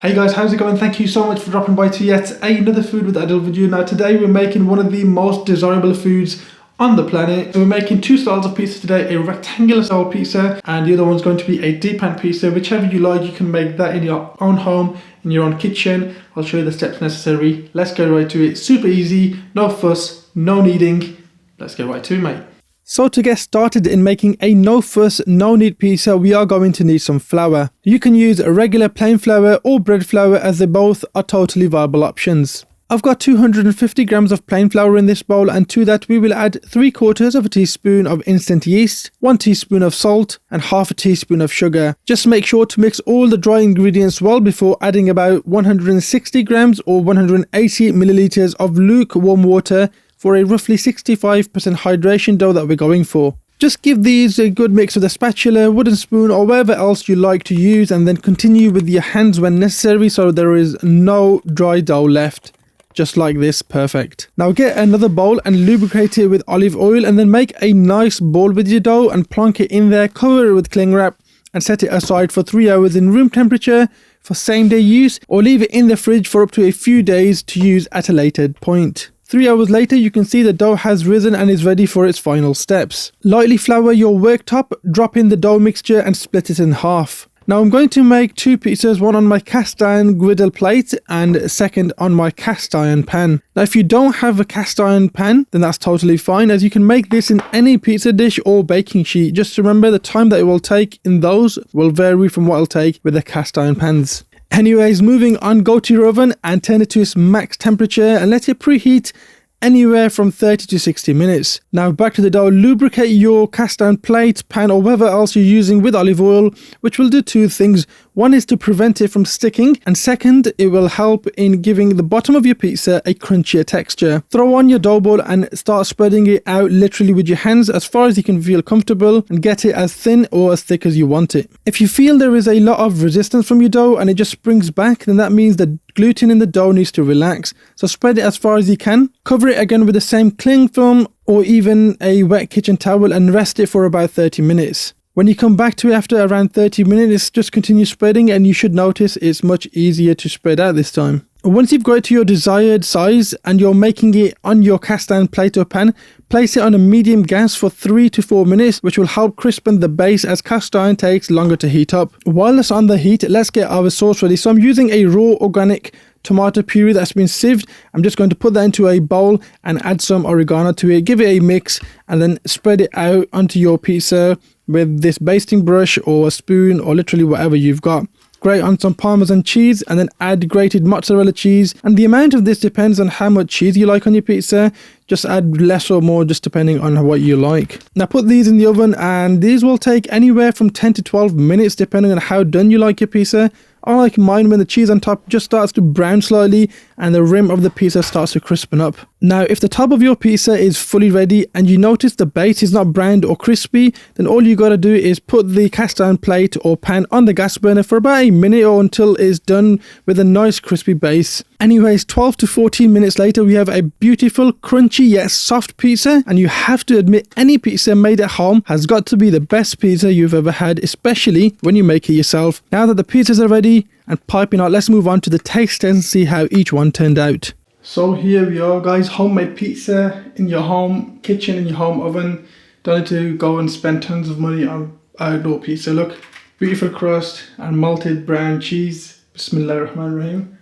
Hey guys, how's it going? Thank you so much for dropping by to yet another Food with Adil video. Now today we're making one of the most desirable foods on the planet. So we're making two styles of pizza today, a rectangular style pizza and the other one's going to be a deep pan pizza. Whichever you like, you can make that in your own home, in your own kitchen. I'll show you the steps necessary. Let's get right to it. Super easy, no fuss, no kneading. Let's get right to it, mate. So to get started in making a no fuss, no knead pizza, we are going to need some flour. You can use a regular plain flour or bread flour as they both are totally viable options. I've got 250 grams of plain flour in this bowl, and to that we will add 3/4 of a teaspoon of instant yeast, 1 teaspoon of salt and half a teaspoon of sugar. Just make sure to mix all the dry ingredients well before adding about 160 grams or 180 milliliters of lukewarm water for a roughly 65% hydration dough that we're going for. Just give these a good mix with a spatula, wooden spoon or whatever else you like to use, and then continue with your hands when necessary so there is no dry dough left. Just like this, perfect. Now get another bowl and lubricate it with olive oil, and then make a nice ball with your dough and plonk it in there, cover it with cling wrap and set it aside for 3 hours in room temperature for same day use, or leave it in the fridge for up to a few days to use at a later point. 3 hours later, you can see the dough has risen and is ready for its final steps. Lightly flour your worktop, drop in the dough mixture and split it in half. Now I'm going to make two pizzas, one on my cast iron griddle plate and second on my cast iron pan. Now if you don't have a cast iron pan, then that's totally fine, as you can make this in any pizza dish or baking sheet. Just remember the time that it will take in those will vary from what it'll take with the cast iron pans. Anyways, moving on, go to your oven and turn it to its max temperature and let it preheat anywhere from 30 to 60 minutes. Now back to the dough, lubricate your cast iron plate, pan or whatever else you're using with olive oil, which will do two things. One is to prevent it from sticking, and second, it will help in giving the bottom of your pizza a crunchier texture. Throw on your dough ball and start spreading it out literally with your hands as far as you can feel comfortable, and get it as thin or as thick as you want it. If you feel there is a lot of resistance from your dough and it just springs back, then that means the gluten in the dough needs to relax. So spread it as far as you can, cover it again with the same cling film or even a wet kitchen towel and rest it for about 30 minutes. When you come back to it after around 30 minutes, just continue spreading and you should notice it's much easier to spread out this time. Once you've got it to your desired size and you're making it on your cast iron plate or pan, place it on a medium gas for 3 to 4 minutes, which will help crispen the base as cast iron takes longer to heat up. While it's on the heat, let's get our sauce ready. So I'm using a raw organic tomato puree that's been sieved. I'm just going to put that into a bowl and add some oregano to it, give it a mix and then spread it out onto your pizza with this basting brush or a spoon or literally whatever you've got. Grate on some Parmesan cheese and then add grated mozzarella cheese, and the amount of this depends on how much cheese you like on your pizza. Just add less or more just depending on what you like. Now put these in the oven and these will take anywhere from 10 to 12 minutes depending on how done you like your pizza. I like mine when the cheese on top just starts to brown slightly and the rim of the pizza starts to crispen up. Now if the top of your pizza is fully ready and you notice the base is not browned or crispy, then all you got to do is put the cast iron plate or pan on the gas burner for about a minute or until it's done with a nice crispy base. Anyways, 12 to 14 minutes later we have a beautiful crunchy yet soft pizza, and you have to admit any pizza made at home has got to be the best pizza you've ever had, especially when you make it yourself. Now that the pizzas are ready and piping hot, let's move on to the taste test and see how each one turned out. So here we are guys, homemade pizza in your home kitchen, in your home oven. Don't need to go and spend tons of money on outdoor pizza. Look, beautiful crust and melted brown cheese. Bismillahirrahmanirrahim.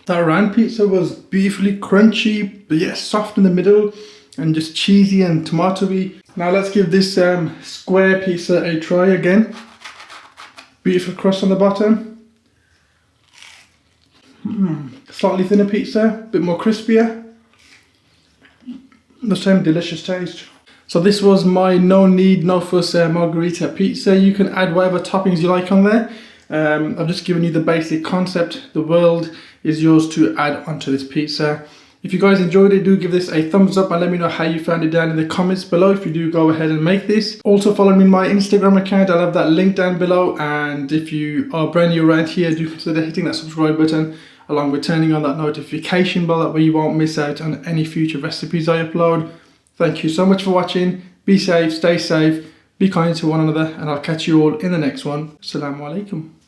That round pizza was beautifully crunchy, but yet soft in the middle and just cheesy and tomatoey. Now let's give this square pizza a try again. Beautiful crust on the bottom. Slightly thinner pizza, a bit more crispier. The same delicious taste. So this was my no knead, no fuss Margherita pizza. You can add whatever toppings you like on there. I've just given you the basic concept. The world is yours to add onto this pizza. If you guys enjoyed it, do give this a thumbs up and let me know how you found it down in the comments below if you do go ahead and make this. Also follow me on my Instagram account, I'll have that link down below, and if you are brand new around here, do consider hitting that subscribe button along with turning on that notification bell, that way you won't miss out on any future recipes I upload. Thank you so much for watching, be safe, stay safe, be kind to one another, and I'll catch you all in the next one. Assalamu alaikum.